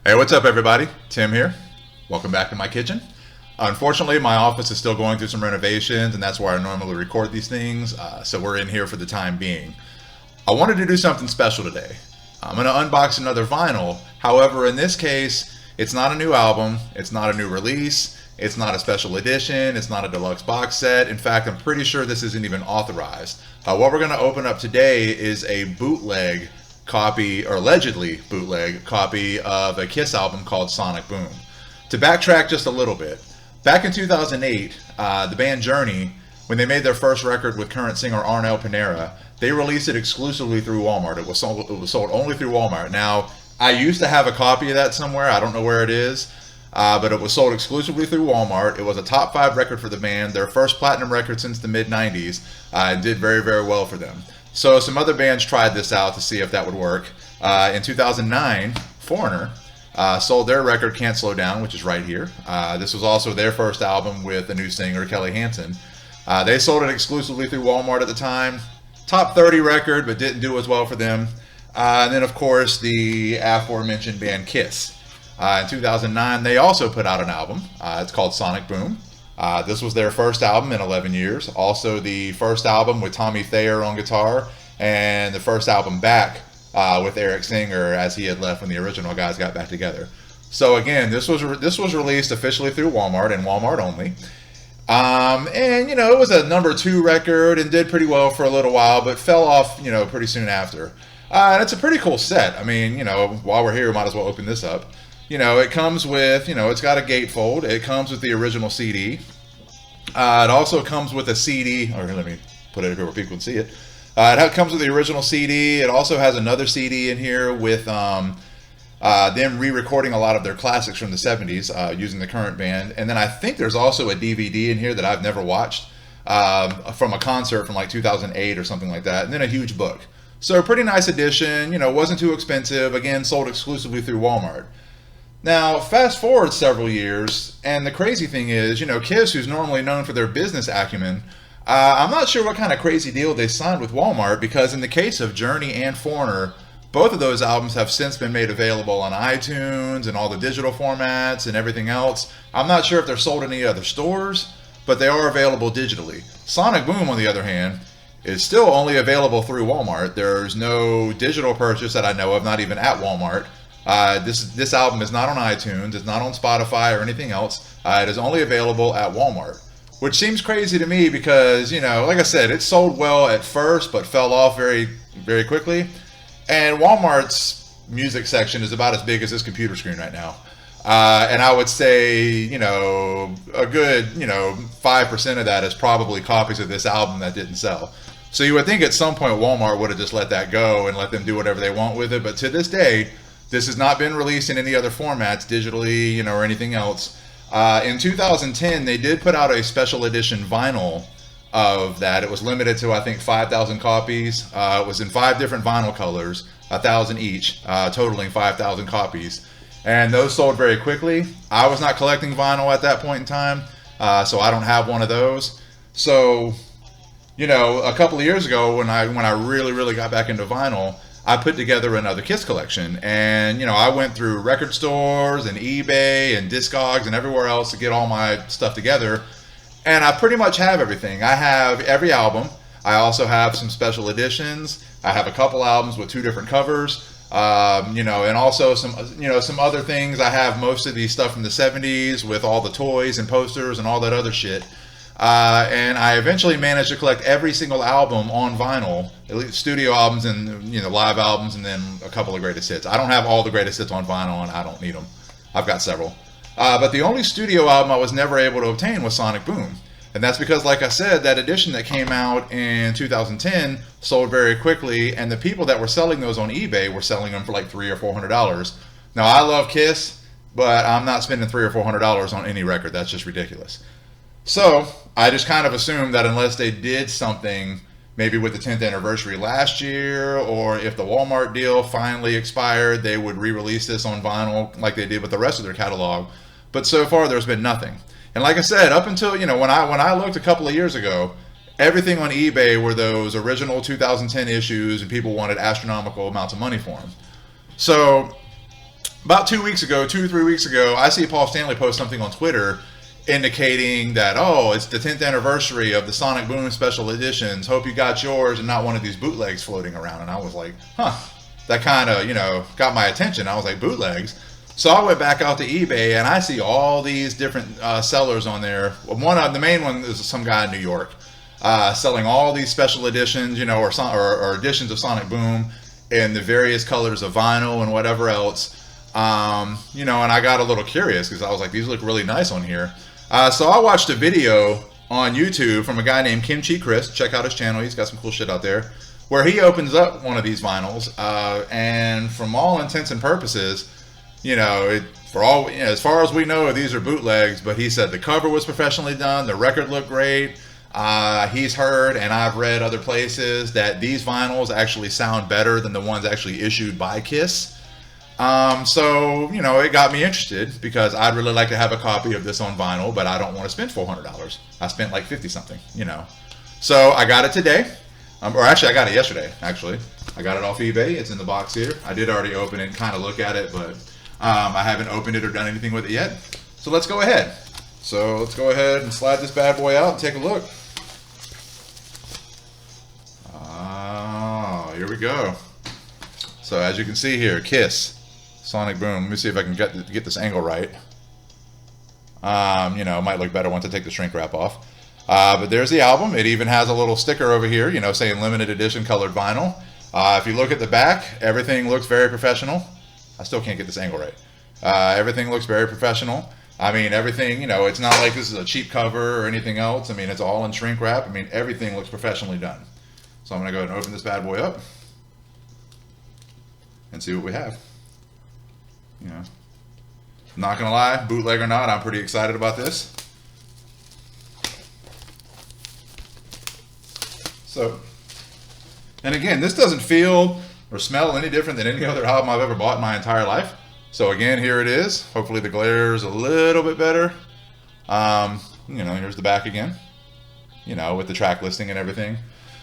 Hey, what's up, everybody? Tim here. Welcome back to my kitchen. Unfortunately, my office is still going through some renovations, and that's where I normally record these things, so we're in here for the time being. I wanted to do something special today. I'm going to unbox another vinyl. However, in this case, it's not a new album, it's not a new release, it's not a special edition, it's not a deluxe box set. In fact, I'm pretty sure this isn't even authorized. What we're going to open up today is a bootleg copy, or allegedly bootleg copy, of a Kiss album called Sonic Boom. To backtrack just a little bit, back in 2008, the band Journey, when they made their first record with current singer Arnel Pinera, they released it exclusively through Walmart. It was sold only through Walmart. Now, I used to have a copy of that somewhere. I don't know where it is, but it was sold exclusively through Walmart. It was a top 5 record for the band, their first platinum record since the mid-90s. It did very, very well for them. So some other bands tried this out to see if that would work. In 2009, Foreigner sold their record Can't Slow Down, which is right here. This was also their first album with a new singer, Kelly Hansen. They sold it exclusively through Walmart at the time. Top 30 record, but didn't do as well for them. And then, of course, the aforementioned band Kiss. In 2009, they also put out an album. It's called Sonic Boom. This was their first album in 11 years. Also the first album with Tommy Thayer on guitar, and the first album back with Eric Singer, as he had left when the original guys got back together. So again, this was released officially through Walmart and Walmart only. And you know, it was a number 2 record and did pretty well for a little while, but fell off, you know, pretty soon after. And it's a pretty cool set. I mean, you know, while we're here, we might as well open this up. You know, it comes with, you know, it's got a gatefold. It comes with the original CD. It also comes with a CD, or let me put it here where people can see it. It comes with the original CD. It also has another CD in here with them re-recording a lot of their classics from the 70s using the current band. And then I think there's also a DVD in here that I've never watched from a concert from like 2008 or something like that. And then a huge book. So a pretty nice edition. You know, wasn't too expensive. Again, sold exclusively through Walmart. Now, fast forward several years, and the crazy thing is, you know, Kiss, who's normally known for their business acumen, I'm not sure what kind of crazy deal they signed with Walmart, because in the case of Journey and Foreigner, both of those albums have since been made available on iTunes and all the digital formats and everything else. I'm not sure if they're sold in any other stores, but they are available digitally. Sonic Boom, on the other hand, is still only available through Walmart. There's no digital purchase that I know of, not even at Walmart. This album is not on iTunes, it's not on Spotify or anything else. It is only available at Walmart, which seems crazy to me because, you know, like I said, it sold well at first but fell off very, very quickly. And Walmart's music section is about as big as this computer screen right now. And I would say, you know, a good, you know, 5% of that is probably copies of this album that didn't sell. So you would think at some point Walmart would have just let that go and let them do whatever they want with it. But to this day, this has not been released in any other formats, digitally, you know, or anything else. In 2010, they did put out a special edition vinyl of that. It was limited to, I think, 5,000 copies. It was in 5 different vinyl colors, 1,000 each, totaling 5,000 copies. And those sold very quickly. I was not collecting vinyl at that point in time, so I don't have one of those. So, you know, a couple of years ago, when I really, really got back into vinyl, I put together another Kiss collection, and you know, I went through record stores and eBay and Discogs and everywhere else to get all my stuff together, and I pretty much have everything. I have every album. I also have some special editions. I have a couple albums with 2 different covers, you know, and also some other things. I have most of the stuff from the 70s with all the toys and posters and all that other shit. And I eventually managed to collect every single album on vinyl, at least studio albums and, you know, live albums, and then a couple of greatest hits. I don't have all the greatest hits on vinyl, and I don't need them. I've got several. But the only studio album I was never able to obtain was Sonic Boom. And that's because, like I said, that edition that came out in 2010 sold very quickly, and the people that were selling those on eBay were selling them for like $300 or $400. Now, I love Kiss, but I'm not spending $300 or $400 on any record. That's just ridiculous. So I just kind of assumed that unless they did something, maybe with the 10th anniversary last year, or if the Walmart deal finally expired, they would re-release this on vinyl like they did with the rest of their catalog. But so far, there's been nothing. And like I said, up until, you know, when I looked a couple of years ago, everything on eBay were those original 2010 issues, and people wanted astronomical amounts of money for them. So about 2 weeks ago, 2 or 3 weeks ago, I see Paul Stanley post something on Twitter indicating that, oh, it's the 10th anniversary of the Sonic Boom special editions. Hope you got yours and not one of these bootlegs floating around. And I was like, huh, that kind of, got my attention. I was like, bootlegs? So I went back out to eBay and I see all these different sellers on there. The main one is some guy in New York selling all these special editions, or editions of Sonic Boom in the various colors of vinyl and whatever else. And I got a little curious because I was like, these look really nice on here. So I watched a video on YouTube from a guy named Kimchi Chris. Check out his channel. He's got some cool shit out there, where he opens up one of these vinyls. And from all intents and purposes, as far as we know, these are bootlegs, but he said the cover was professionally done. The record looked great. He's heard, and I've read other places, that these vinyls actually sound better than the ones actually issued by Kiss. So, it got me interested because I'd really like to have a copy of this on vinyl, but I don't want to spend $400. I spent like 50 something, So I got it today. Or actually, I got it yesterday, actually. I got it off eBay. It's in the box here. I did already open it and kind of look at it, but I haven't opened it or done anything with it yet. So let's go ahead. So let's go ahead and slide this bad boy out and take a look. Oh, here we go. So as you can see here, Kiss, Sonic Boom. Let me see if I can get this angle right. It might look better once I take the shrink wrap off. But there's the album. It even has a little sticker over here, saying limited edition colored vinyl. If you look at the back, everything looks very professional. I still can't get this angle right. Everything looks very professional. I mean, everything, it's not like this is a cheap cover or anything else. I mean, it's all in shrink wrap. I mean, everything looks professionally done. So I'm going to go ahead and open this bad boy up and see what we have. I'm not going to lie, bootleg or not, I'm pretty excited about this. So, and again, this doesn't feel or smell any different than any other album I've ever bought in my entire life. So again, here it is. Hopefully the glare is a little bit better. Here's the back again, with the track listing and everything.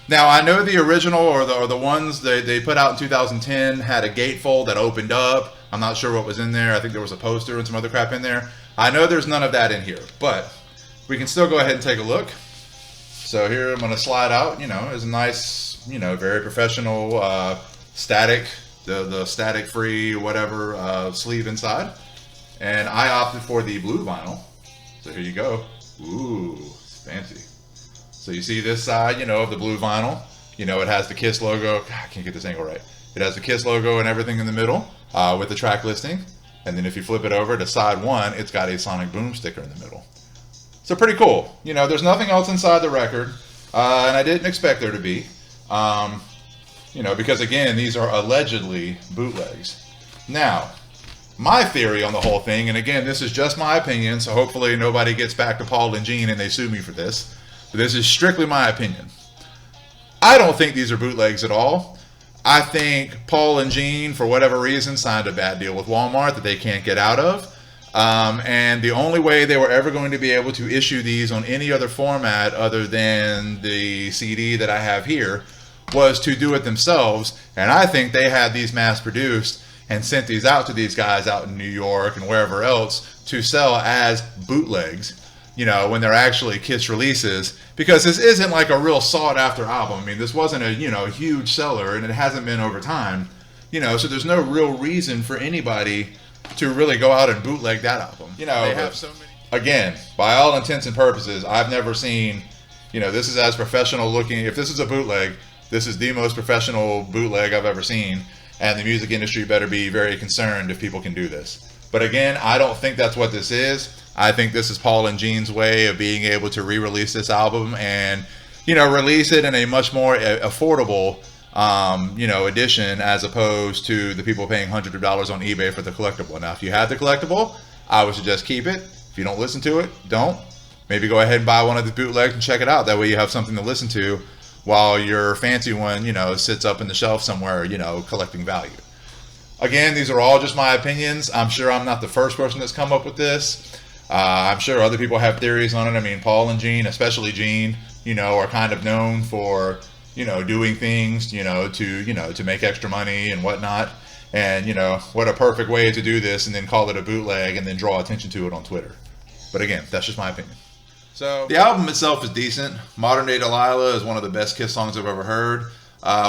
Now, I know the original or the ones they put out in 2010 had a gatefold that opened up. I'm not sure what was in there. I think there was a poster and some other crap in there. I know there's none of that in here, but we can still go ahead and take a look. So here I'm going to slide out, is a nice, very professional static, the static free whatever sleeve inside. And I opted for the blue vinyl. So here you go. Ooh, fancy. So you see this side, of the blue vinyl. It has the Kiss logo. God, I can't get this angle right. It has the Kiss logo and everything in the middle with the track listing. And then if you flip it over to side one, it's got a Sonic Boom sticker in the middle. So pretty cool. There's nothing else inside the record. And I didn't expect there to be. Because again, these are allegedly bootlegs. Now, my theory on the whole thing, and again, this is just my opinion, so hopefully nobody gets back to Paul and Gene and they sue me for this. But this is strictly my opinion. I don't think these are bootlegs at all. I think Paul and Gene, for whatever reason, signed a bad deal with Walmart that they can't get out of. And the only way they were ever going to be able to issue these on any other format other than the CD that I have here was to do it themselves. And I think they had these mass produced and sent these out to these guys out in New York and wherever else to sell as bootlegs, when they're actually Kiss releases, because this isn't like a real sought after album. I mean, this wasn't a, huge seller, and it hasn't been over time, so there's no real reason for anybody to really go out and bootleg that album. They have so many. Again, by all intents and purposes, I've never seen, this is as professional looking. If this is a bootleg, this is the most professional bootleg I've ever seen, and the music industry better be very concerned if people can do this. But again, I don't think that's what this is. I think this is Paul and Gene's way of being able to re-release this album and, release it in a much more affordable, edition, as opposed to the people paying hundreds of dollars on eBay for the collectible. Now, if you have the collectible, I would suggest keep it. If you don't listen to it, don't. Maybe go ahead and buy one of the bootlegs and check it out. That way you have something to listen to while your fancy one, sits up in the shelf somewhere, collecting value. Again, these are all just my opinions. I'm sure I'm not the first person that's come up with this. I'm sure other people have theories on it. I mean, Paul and Gene, especially Gene, are kind of known for, doing things, to make extra money and whatnot. And, you know, what a perfect way to do this and then call it a bootleg and then draw attention to it on Twitter. But again, that's just my opinion. So the album itself is decent. Modern Day Delilah is one of the best Kiss songs I've ever heard.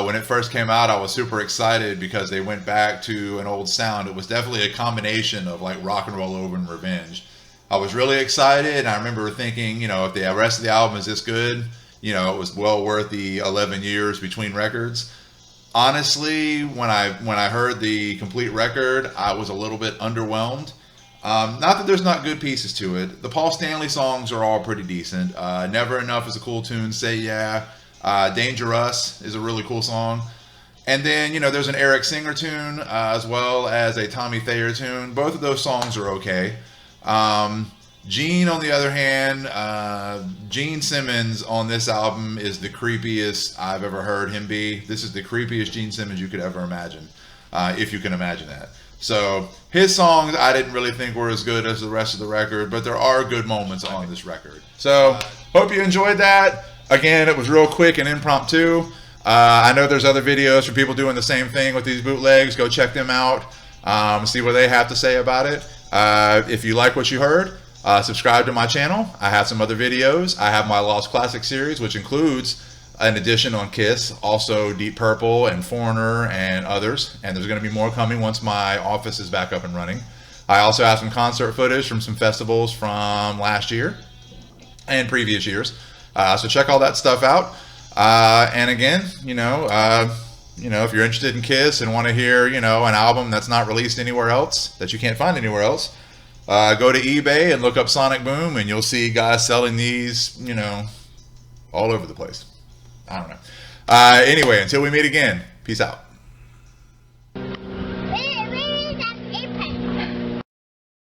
When it first came out, I was super excited because they went back to an old sound. It was definitely a combination of like rock and roll over and revenge. I was really excited, and I remember thinking, you know, if the rest of the album is this good, you know, it was well worth the 11 years between records. Honestly, when I heard the complete record, I was a little bit underwhelmed. Not that there's not good pieces to it. The Paul Stanley songs are all pretty decent. Never Enough is a cool tune. Say Yeah. Dangerous is a really cool song. And then, you know, there's an Eric Singer tune as well as a Tommy Thayer tune. Both of those songs are okay. Gene, on the other hand, Gene Simmons on this album is the creepiest I've ever heard him be. This is the creepiest Gene Simmons you could ever imagine, if you can imagine that. So his songs I didn't really think were as good as the rest of the record, but there are good moments on this record. So hope you enjoyed that. Again, it was real quick and impromptu. I know there's other videos for people doing the same thing with these bootlegs. Go check them out. See what they have to say about it. If you like what you heard, subscribe to my channel. I have some other videos. I have my Lost Classic series, which includes an edition on Kiss, also Deep Purple and Foreigner and others. And there's going to be more coming once my office is back up and running. I also have some concert footage from some festivals from last year and previous years. So check all that stuff out. And again, you know, if you're interested in Kiss and want to hear, you know, an album that's not released anywhere else, that you can't find anywhere else, go to eBay and look up Sonic Boom, and you'll see guys selling these, you know, all over the place. I don't know. Anyway, until we meet again, peace out.